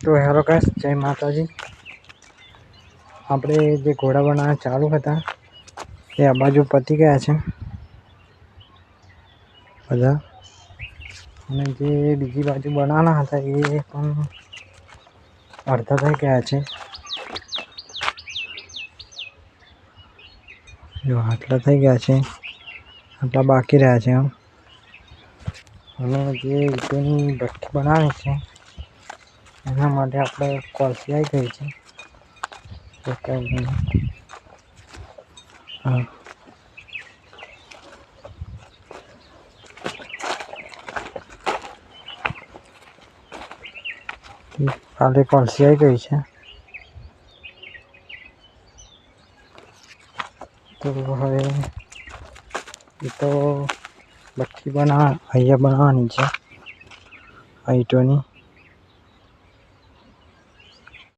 તો hello guys, જય માતાજી। આપણે જે ઘોડા બનાવવા ચાલુ હતા એ આ બાજુ પતી ગયા છે બધા, અને જે બીજી બાજુ બનાવવાના હતા એ પણ અડધા થઈ ગયા છે। જો આટલા થઈ ગયા છે, આટલા બાકી રહ્યા છે। અને જે ઈંટોની ભઠ્ઠી બનાવવાની છે એના માટે આપણે કોલસી આવી ગઈ છે। હા, કાલે કોલસી આવી ગઈ છે, તો હવે એ તો ભઠ્ઠી અહીંયા બનાવવાની છે આ ઈંટોની।